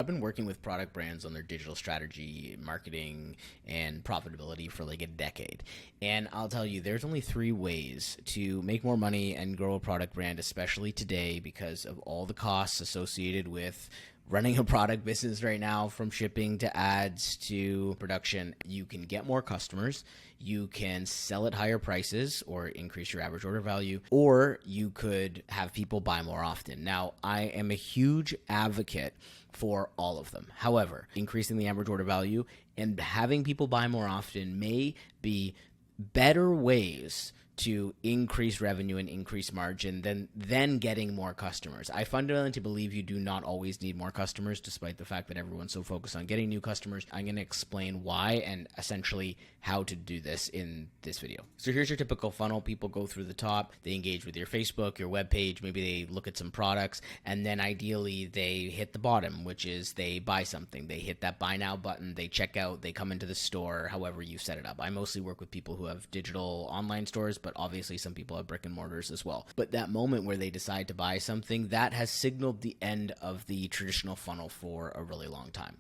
been working with product brands on their digital strategy, marketing, and profitability for like a decade. And I'll tell you, there's only 3 ways to make more money and grow a product brand, especially today because of all the costs associated with running a product business right now, from shipping to ads to production. You can get more customers, you can sell at higher prices or increase your average order value, or you could have people buy more often. Now, I am a huge advocate for all of them. However, increasing the average order value and having people buy more often may be better ways to increase revenue and increase margin than getting more customers. I fundamentally believe you do not always need more customers, despite the fact that everyone's so focused on getting new customers. I'm going to explain why and essentially how to do this in this video. So here's your typical funnel. People go through the top, they engage with your Facebook, your webpage, maybe they look at some products, and then ideally they hit the bottom, which is they buy something. They hit that buy now button, they check out, they come into the store, however you set it up. I mostly work with people who have digital online stores, but obviously some people have brick and mortars as well. But that moment where they decide to buy something, that has signaled the end of the traditional funnel for a really long time.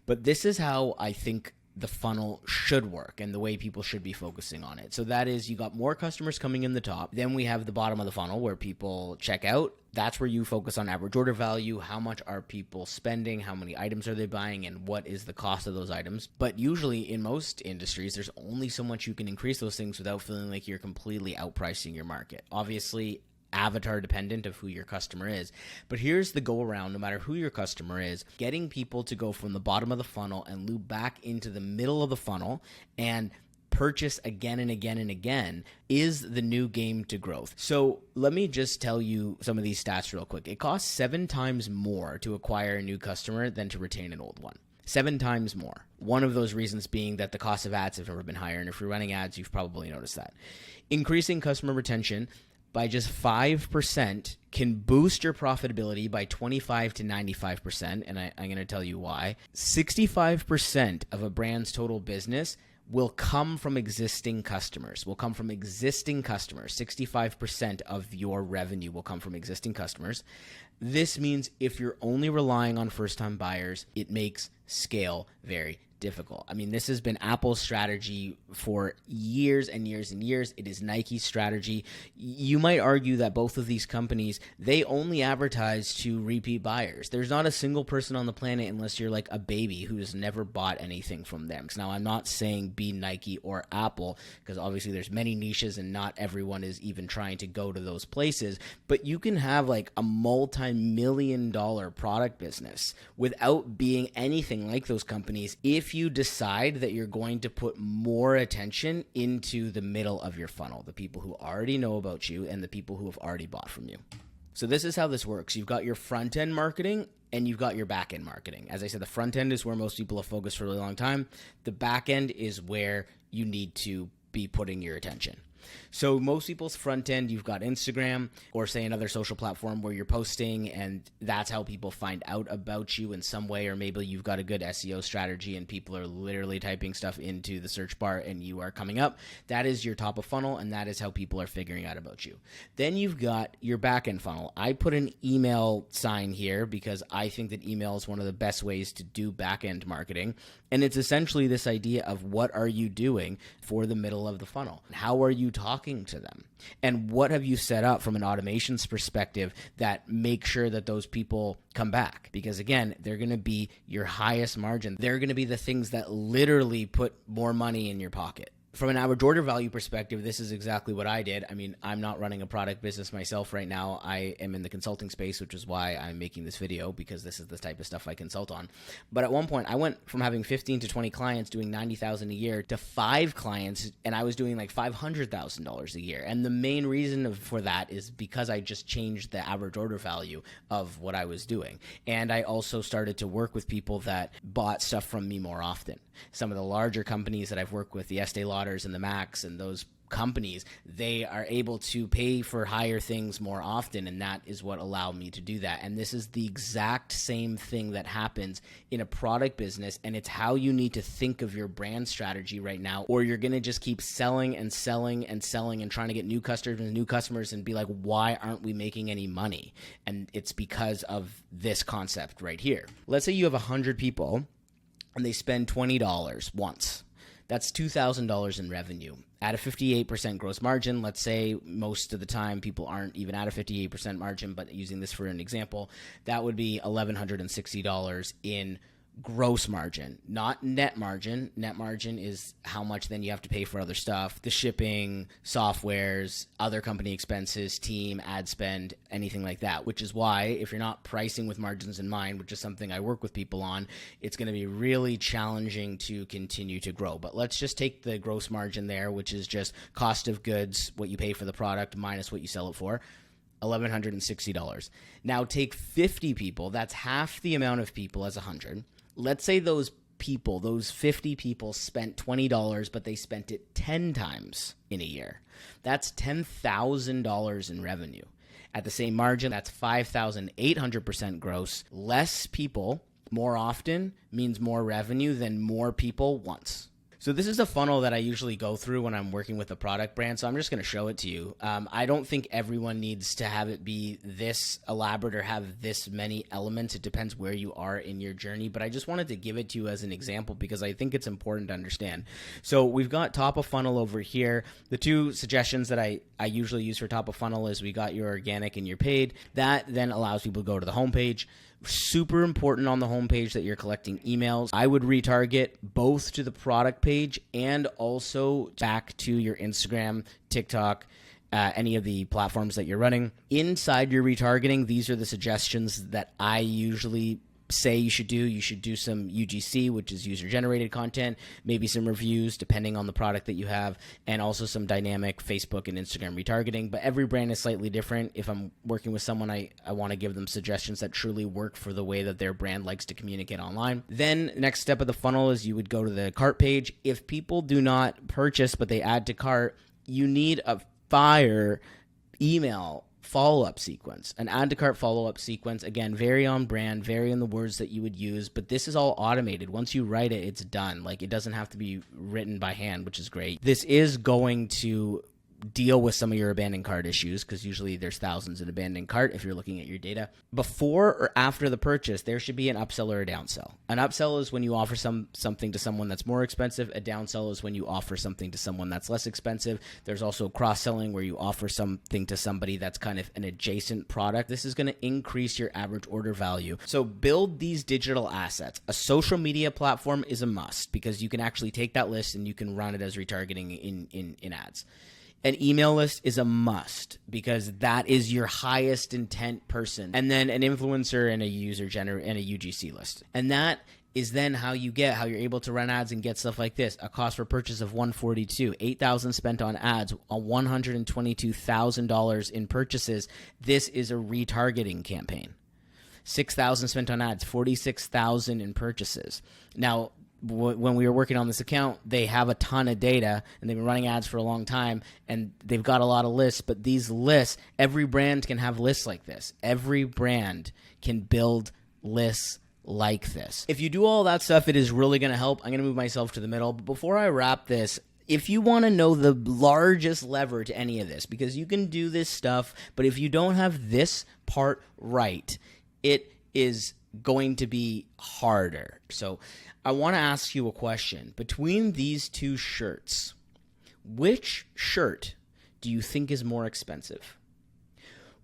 But this is how I think the funnel should work and the way people should be focusing on it. So that is, you got more customers coming in the top. Then we have the bottom of the funnel where people check out. That's where you focus on average order value. How much are people spending? How many items are they buying? And what is the cost of those items? But usually in most industries, there's only so much you can increase those things without feeling like you're completely outpricing your market. Obviously, avatar dependent of who your customer is. But here's the go around, no matter who your customer is, getting people to go from the bottom of the funnel and loop back into the middle of the funnel and purchase again and again and again is the new game to growth. So let me just tell you some of these stats real quick. It costs 7 times more to acquire a new customer than to retain an old one. 7 times more. One of those reasons being that the cost of ads have never been higher. And if you're running ads, you've probably noticed that. Increasing customer retention by just 5% can boost your profitability by 25 to 95%, and I'm going to tell you why. 65% of a brand's total business will come from existing customers. 65% of your revenue will come from existing customers. This means if you're only relying on first-time buyers, it makes scale very difficult. I mean, this has been Apple's strategy for years and years and years. It is Nike's strategy. You might argue that both of these companies, they only advertise to repeat buyers. There's not a single person on the planet, unless you're like a baby, who's never bought anything from them. Now, I'm not saying be Nike or Apple, because obviously there's many niches and not everyone is even trying to go to those places, but you can have like a multi-million-dollar product business without being anything like those companies if you decide that you're going to put more attention into the middle of your funnel, the people who already know about you and the people who have already bought from you. So this is how this works. You've got your front-end marketing and you've got your back-end marketing. As I said, the front end is where most people have focused for a really long time. The back end is where you need to be putting your attention. So most people's front end, you've got Instagram or say another social platform where you're posting, and that's how people find out about you in some way, or maybe you've got a good SEO strategy and people are literally typing stuff into the search bar and you are coming up. That is your top of funnel, and that is how people are figuring out about you. Then you've got your back end funnel. I put an email sign here because I think that email is one of the best ways to do back end marketing. And it's essentially this idea of what are you doing for the middle of the funnel? How are you talking to them? And what have you set up from an automations perspective that make sure that those people come back? Because again, they're going to be your highest margin. They're going to be the things that literally put more money in your pocket. From an average order value perspective, this is exactly what I did. I mean, I'm not running a product business myself right now. I am in the consulting space, which is why I'm making this video, because this is the type of stuff I consult on. But at one point, I went from having 15 to 20 clients doing $90,000 a year to 5 clients, and I was doing like $500,000 a year. And the main reason for that is because I just changed the average order value of what I was doing. And I also started to work with people that bought stuff from me more often. Some of the larger companies that I've worked with, the Estee Lauders and the Macs and those companies, they are able to pay for higher things more often, and that is what allowed me to do that. And this is the exact same thing that happens in a product business, and it's how you need to think of your brand strategy right now, or you're going to just keep selling and selling and selling and trying to get new customers and be like, why aren't we making any money? And it's because of this concept right here. Let's say you have 100 people and they spend $20 once. That's $2,000 in revenue. At a 58% gross margin, let's say most of the time people aren't even at a 58% margin, but using this for an example, that would be $1,160 in gross margin, not net margin. Net margin is how much then you have to pay for other stuff, the shipping, softwares, other company expenses, team, ad spend, anything like that, which is why if you're not pricing with margins in mind, which is something I work with people on, it's going to be really challenging to continue to grow. But let's just take the gross margin there, which is just cost of goods, what you pay for the product minus what you sell it for. $1,160. Now take 50 people, that's half the amount of people as 100. Let's say those 50 people spent $20, but they spent it 10 times in a year. That's $10,000 in revenue. At the same margin, that's 5,800% gross. Less people more often means more revenue than more people once. So this is a funnel that I usually go through when I'm working with a product brand, so I'm just going to show it to you. I don't think everyone needs to have it be this elaborate or have this many elements. It depends where you are in your journey, but I just wanted to give it to you as an example because I think it's important to understand. So we've got top of funnel over here. The two suggestions that I usually use for top of funnel is we got your organic and your paid. That then allows people to go to the homepage. Super important on the homepage that you're collecting emails. I would retarget both to the product page and also back to your Instagram, TikTok, any of the platforms that you're running. Inside your retargeting, these are the suggestions that I usually say you should do some UGC, which is user-generated content, maybe some reviews depending on the product that you have, and also some dynamic Facebook and Instagram retargeting. But every brand is slightly different. If I'm working with someone, I want to give them suggestions that truly work for the way that their brand likes to communicate online. Then next step of the funnel is you would go to the cart page. If people do not purchase but they add to cart, you need a fire email follow-up sequence, an add to cart follow-up sequence. Again, very on brand, very in the words that you would use, but this is all automated. Once you write it, it's done. Like, it doesn't have to be written by hand, which is great. This is going to deal with some of your abandoned cart issues because usually there's thousands in abandoned cart if you're looking at your data. Before or after the purchase, there should be an upsell or a downsell. An upsell is when you offer something to someone that's more expensive. A downsell is when you offer something to someone that's less expensive. There's also cross-selling where you offer something to somebody that's kind of an adjacent product. This is going to increase your average order value. So build these digital assets. A social media platform is a must because you can actually take that list and you can run it as retargeting in ads. An email list is a must because that is your highest intent person. And then an influencer and a and a UGC list. And that is then how you're able to run ads and get stuff like this. A cost per purchase of $142, $8,000 spent on ads, $122,000 in purchases. This is a retargeting campaign. $6,000 spent on ads, $46,000 in purchases. Now, when we were working on this account, they have a ton of data and they've been running ads for a long time and they've got a lot of lists, but these lists, every brand can have lists like this. Every brand can build lists like this. If you do all that stuff, it is really going to help. I'm going to move myself to the middle. But before I wrap this, if you want to know the largest lever to any of this, because you can do this stuff, but if you don't have this part right, it is going to be harder. So I want to ask you a question. Between these two shirts, which shirt do you think is more expensive?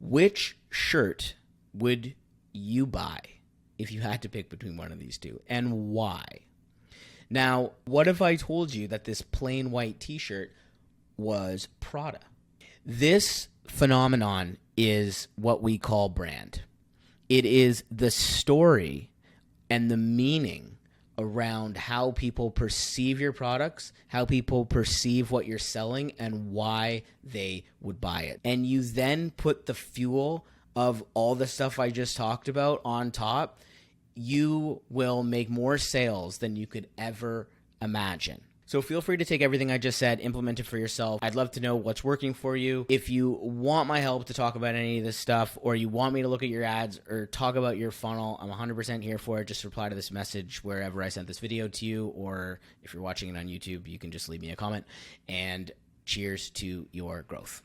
Which shirt would you buy if you had to pick between one of these two, and why? Now, what if I told you that this plain white t-shirt was Prada? This phenomenon is what we call brand. It is the story and the meaning around how people perceive your products, how people perceive what you're selling, and why they would buy it. And you then put the fuel of all the stuff I just talked about on top, you will make more sales than you could ever imagine. So feel free to take everything I just said, implement it for yourself. I'd love to know what's working for you. If you want my help to talk about any of this stuff, or you want me to look at your ads or talk about your funnel, I'm 100% here for it. Just reply to this message wherever I sent this video to you, or if you're watching it on YouTube, you can just leave me a comment. And cheers to your growth.